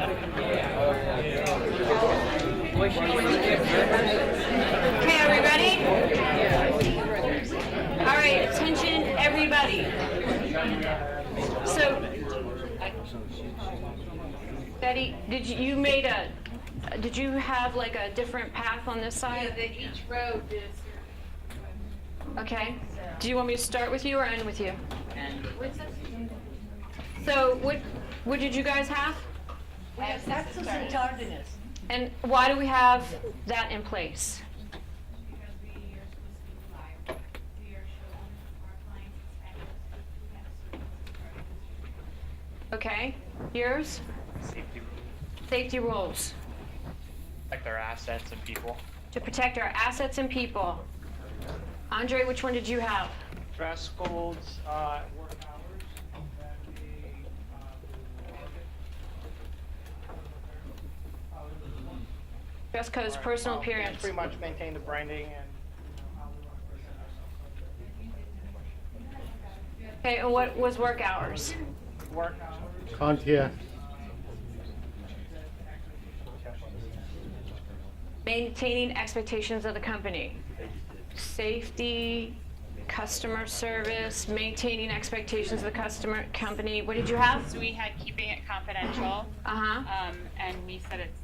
Okay, are we ready? All right, attention everybody. So, Betty, did you have like a different path on this side? Yeah, each road is. Okay. Do you want me to start with you or end with you? So, what did you guys have? Access and tardiness. And why do we have that in place? Because we are supposed to be reliable. We are showing our clients and specialists we have services. Okay. Yours? Safety rules. Safety rules. Protect our assets and people. To protect our assets and people. Andre, which one did you have? Dress codes, work hours, that Dress codes, personal appearance. pretty much maintain the branding and Okay, and what was work hours? work hours. Contia. Maintaining expectations of the company. Safety, customer service, maintaining expectations of the company. What did you have? So we had keeping it confidential, Uh-huh. and we said it's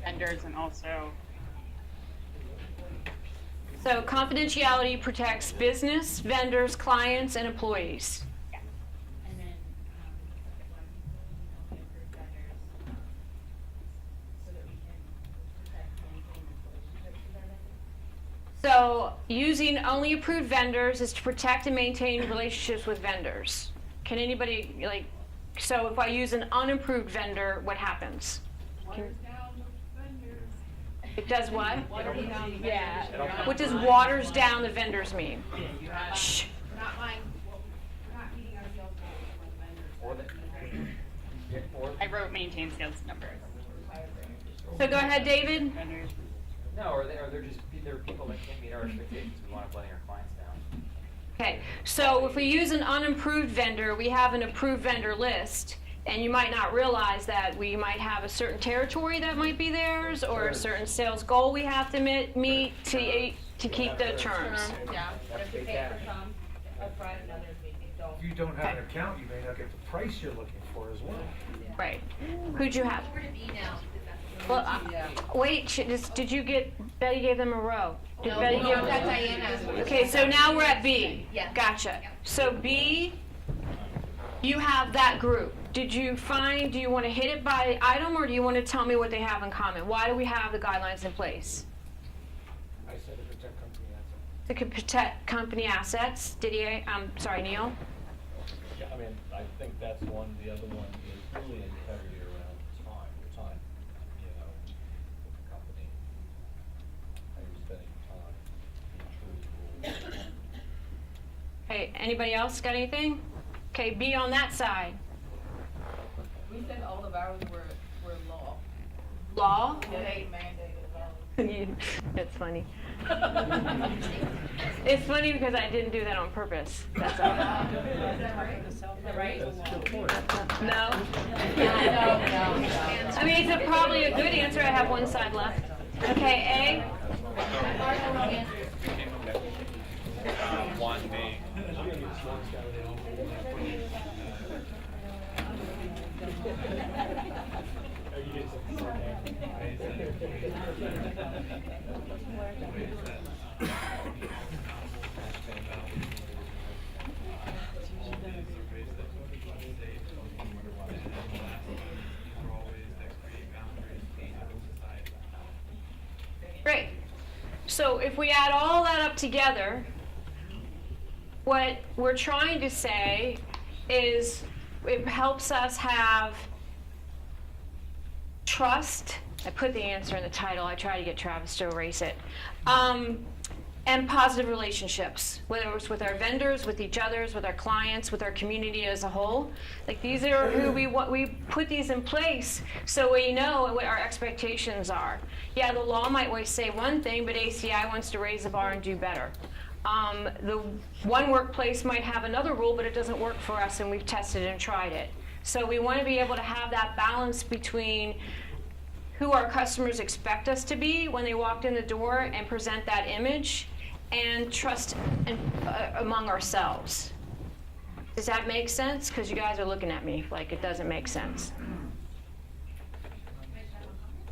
vendors and also So confidentiality protects business, vendors, clients, and employees. And then, approved vendors, so that we can protect and maintain relationships with our vendors. So using only approved vendors is to protect and maintain relationships with vendors. Can anybody, so if I use an unapproved vendor, what happens? It does what? Yeah. What does waters down the vendors mean? Shh. We're not meeting our sales goals with vendors. I wrote maintain sales numbers. So go ahead, David. Vendors. No, or they're people that can't meet our expectations. We want to letting our clients down. Okay, so if we use an unapproved vendor, we have an approved vendor list, and you might not realize that we might have a certain territory that might be theirs, or a certain sales goal we have to meet to keep the terms. Yeah, if we pay for some upfront and others we don't. If you don't have an account, you may not get the price you're looking for as well. Right. Who'd you have? We're to B now, because that's. Well, Yeah. wait, did you get, Betty gave them a row? Did Betty give No, that's Diana. Okay, so now we're at B. Yeah. Gotcha. So B, you have that group. Do you want to hit it by item, or do you want to tell me what they have in common? Why do we have the guidelines in place? I said to protect company assets. To protect company assets. Didier, sorry, Neil? Yeah, I mean, I think that's one. The other one is really integrity around time, you know, with the company. How you're spending time, being true to rules. Hey, anybody else got anything? Okay, B on that side. We said all of ours were law. Law? They mandated law. That's funny. It's funny because I didn't do that on purpose. That's all. No? I mean, it's probably a good answer. I have one side left. Okay, One being. Great. So if we add all that up together, what we're trying to say is it helps us have trust. I put the answer in the title. I try to get Travis to erase it. And positive relationships, whether it's with our vendors, with each others, with our clients, with our community as a whole. Like, these are who we put these in place so we know what our expectations are. Yeah, the law might always say one thing, but ACI wants to raise the bar and do better. The one workplace might have another rule, but it doesn't work for us, and we've tested and tried it. So we want to be able to have that balance between who our customers expect us to be when they walked in the door and present that image, and trust among ourselves. Does that make sense? Because you guys are looking at me like it doesn't make sense.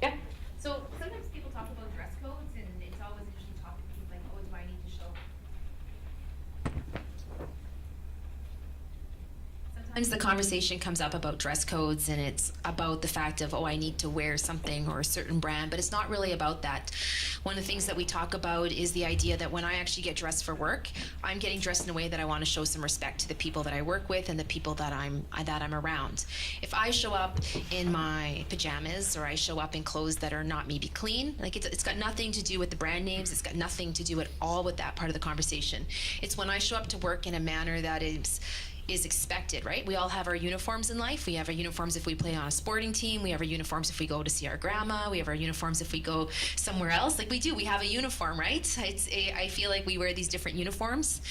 Yeah? So sometimes people talk about dress codes, and it's always an interesting topic because like, oh, do I need to show? Sometimes the conversation comes up about dress codes, and it's about the fact of, oh, I need to wear something or a certain brand, but it's not really about that. One of the things that we talk about is the idea that when I actually get dressed for work, I'm getting dressed in a way that I want to show some respect to the people that I work with and the people that I'm around. If I show up in my pajamas or I show up in clothes that are not maybe clean, like it's got nothing to do with the brand names, it's got nothing to do at all with that part of the conversation. It's when I show up to work in a manner that is expected, right? We all have our uniforms in life. We have our uniforms if we play on a sporting team. We have our uniforms if we go to see our grandma. We have our uniforms if we go somewhere else. Like we do, we have a uniform, right? I feel like we wear these different uniforms.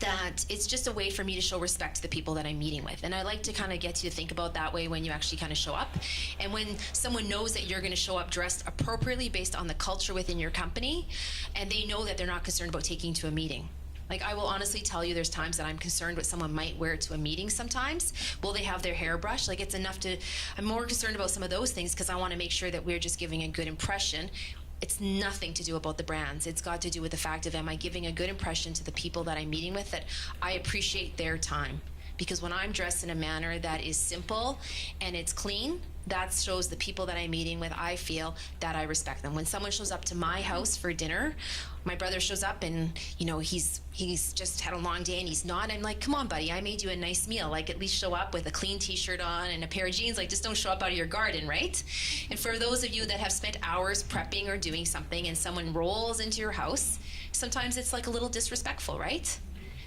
That it's just a way for me to show respect to the people that I'm meeting with. And I like to kind of get you to think about that way when you actually kind of show up. And when someone knows that you're going to show up dressed appropriately based on the culture within your company, and they know that they're not concerned about taking to a meeting. Like, I will honestly tell you, there's times that I'm concerned what someone might wear to a meeting sometimes. Will they have their hair brushed? Like, it's enough to, I'm more concerned about some of those things because I want to make sure that we're just giving a good impression. It's nothing to do about the brands. It's got to do with the fact of, am I giving a good impression to the people that I'm meeting with, that I appreciate their time? Because when I'm dressed in a manner that is simple and it's clean, that shows the people that I'm meeting with, I feel that I respect them. When someone shows up to my house for dinner, my brother shows up and, you know, he's just had a long day and he's not, I'm like, come on, buddy, I made you a nice meal. Like, at least show up with a clean t-shirt on and a pair of jeans. Like, just don't show up out of your garden, right? And for those of you that have spent hours prepping or doing something and someone rolls into your house, sometimes it's like a little disrespectful, right?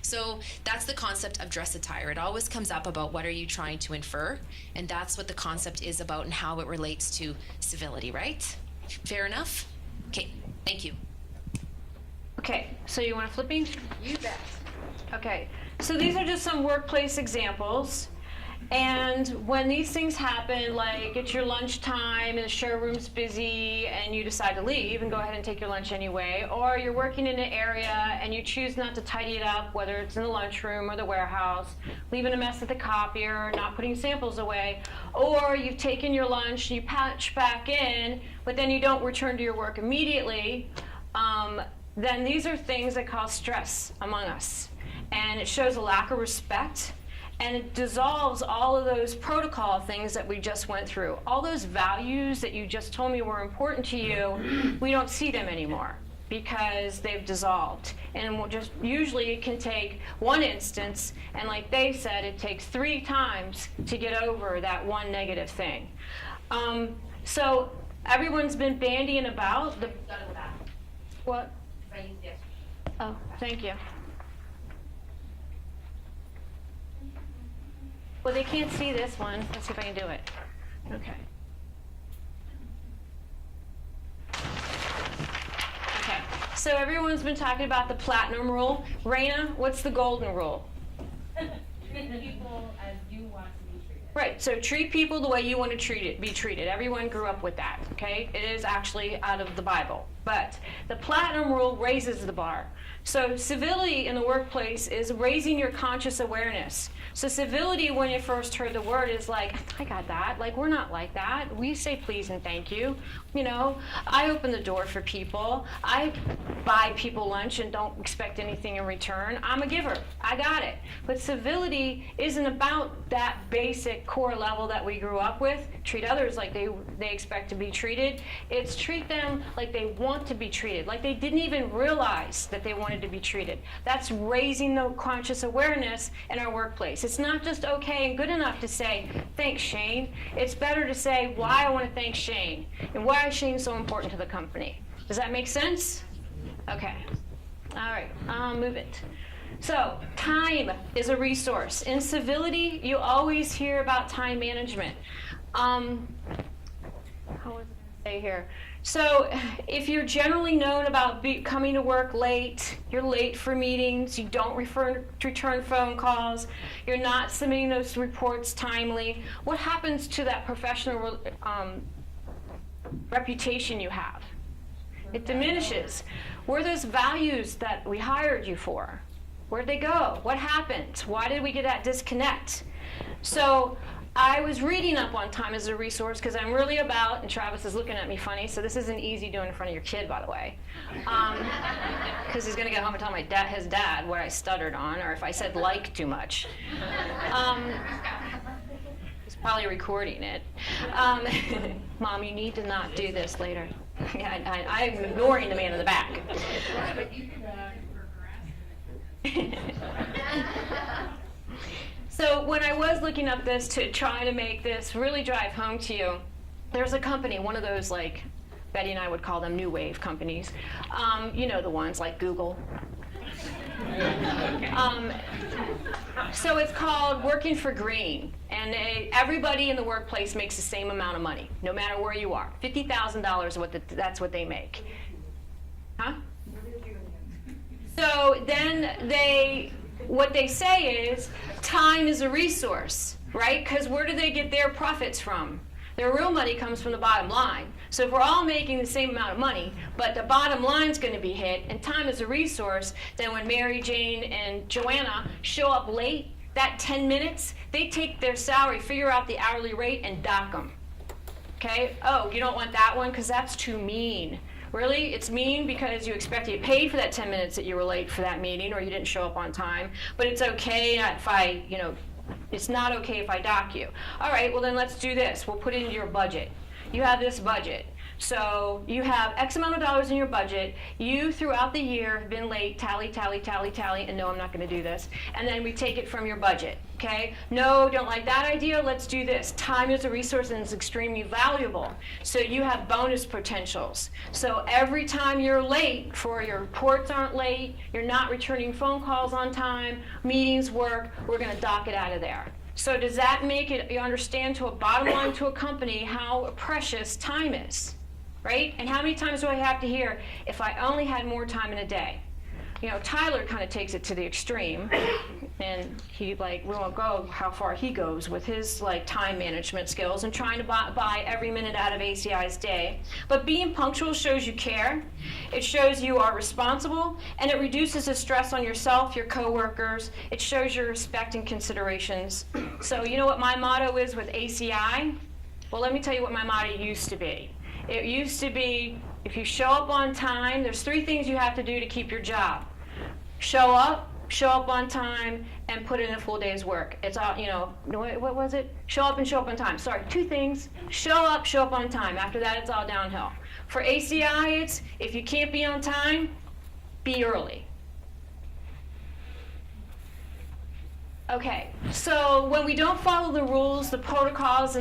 So that's the concept of dress attire. It always comes up about what are you trying to infer, and that's what the concept is about and how it relates to civility, right? Fair enough? Okay, thank you. Okay, so you want to flip me? You bet. Okay, so these are just some workplace examples. And when these things happen, like it's your lunchtime and the showroom's busy and you decide to leave and go ahead and take your lunch anyway, or you're working in an area and you choose not to tidy it up, whether it's in the lunchroom or the warehouse, leaving a mess at the copier, not putting samples away, or you've taken your lunch and you patch back in, but then you don't return to your work immediately, then these are things that cause stress among us. And it shows a lack of respect. And it dissolves all of those protocol things that we just went through. All those values that you just told me were important to you, we don't see them anymore because they've dissolved. And we'll just usually it can take one instance, and like they said, it takes 3 times to get over that one negative thing. So everyone's been bandying about the. What? Oh, thank you. Well, they can't see this one. Let's see if I can do it. Okay. Okay. So everyone's been talking about the platinum rule. Raina, what's the golden rule? Treat people as you want to be treated. Right. So treat people the way you want to be treated. Everyone grew up with that. Okay. It is actually out of the Bible. But the platinum rule raises the bar. So civility in the workplace is raising your conscious awareness. So civility, when you first heard the word, is like, I got that. Like, we're not like that. We say please and thank you. You know, I open the door for people. I buy people lunch and don't expect anything in return. I'm a giver. I got it. But civility isn't about that basic core level that we grew up with. Treat others like they expect to be treated. It's treat them like they want to be treated, like they didn't even realize that they wanted to be treated. That's raising the conscious awareness in our workplace. It's not just okay and good enough to say, thanks, Shane. It's better to say why I want to thank Shane and why Shane's so important to the company. Does that make sense? Okay. All right, move it. So, time is a resource. In civility, you always hear about time management. How was it going to say here. So if you're generally known about coming to work late, you're late for meetings, you don't return phone calls, you're not submitting those reports timely, what happens to that professional reputation you have? It diminishes. Where are those values that we hired you for? Where'd they go? What happened? Why did we get that disconnect? So I was reading up on time as a resource because I'm really about, and Travis is looking at me funny, so this isn't easy doing in front of your kid, by the way. Because he's going to get home and tell his dad what I stuttered on, or if I said like too much. He's probably recording it. Mom, you need to not do this later. Yeah, I'm ignoring the man in the back. So when I was looking up this to try to make this really drive home to you, there's a company, one of those like, Betty and I would call them new wave companies. You know the ones like Google. So it's called Working for Green, and everybody in the workplace makes the same amount of money, no matter where you are. $50,000, that's what they make. Huh? So then what they say is, time is a resource, right? Because where do they get their profits from? Their real money comes from the bottom line. So if we're all making the same amount of money, but the bottom line's going to be hit, and time is a resource, then when Mary Jane and Johanna show up late, that 10 minutes, they take their salary, figure out the hourly rate, and dock them. Okay? Oh, you don't want that one because that's too mean. Really? It's mean because you expect to get paid for that 10 minutes that you were late for that meeting or you didn't show up on time. But it's okay if I, it's not okay if I dock you. All right, well then let's do this. We'll put it into your budget. You have this budget. So you have X amount of dollars in your budget. You, throughout the year, have been late, tally, tally, tally, tally, and no, I'm not going to do this. And then we take it from your budget, okay? No, don't like that idea, let's do this. Time is a resource and it's extremely valuable. So you have bonus potentials. So every time you're late, for your reports aren't late, you're not returning phone calls on time, meetings work, we're going to dock it out of there. So does that make it, you understand, to a bottom line to a company how precious time is? Right? And how many times do I have to hear, if I only had more time in a day? Tyler kind of takes it to the extreme, and we won't go how far he goes with his time management skills and trying to buy every minute out of ACI's day. But being punctual shows you care, it shows you are responsible, and it reduces the stress on yourself, your coworkers, it shows your respect and considerations. So you know what my motto is with ACI? Well, let me tell you what my motto used to be. It used to be, if you show up on time, there's 3 things you have to do to keep your job. Show up on time, and put in a full day's work. It's all, what was it? Show up and show up on time. Sorry, 2 things. Show up on time. After that, it's all downhill. For ACI, it's, if you can't be on time, be early. Okay, so when we don't follow the rules, the protocols, and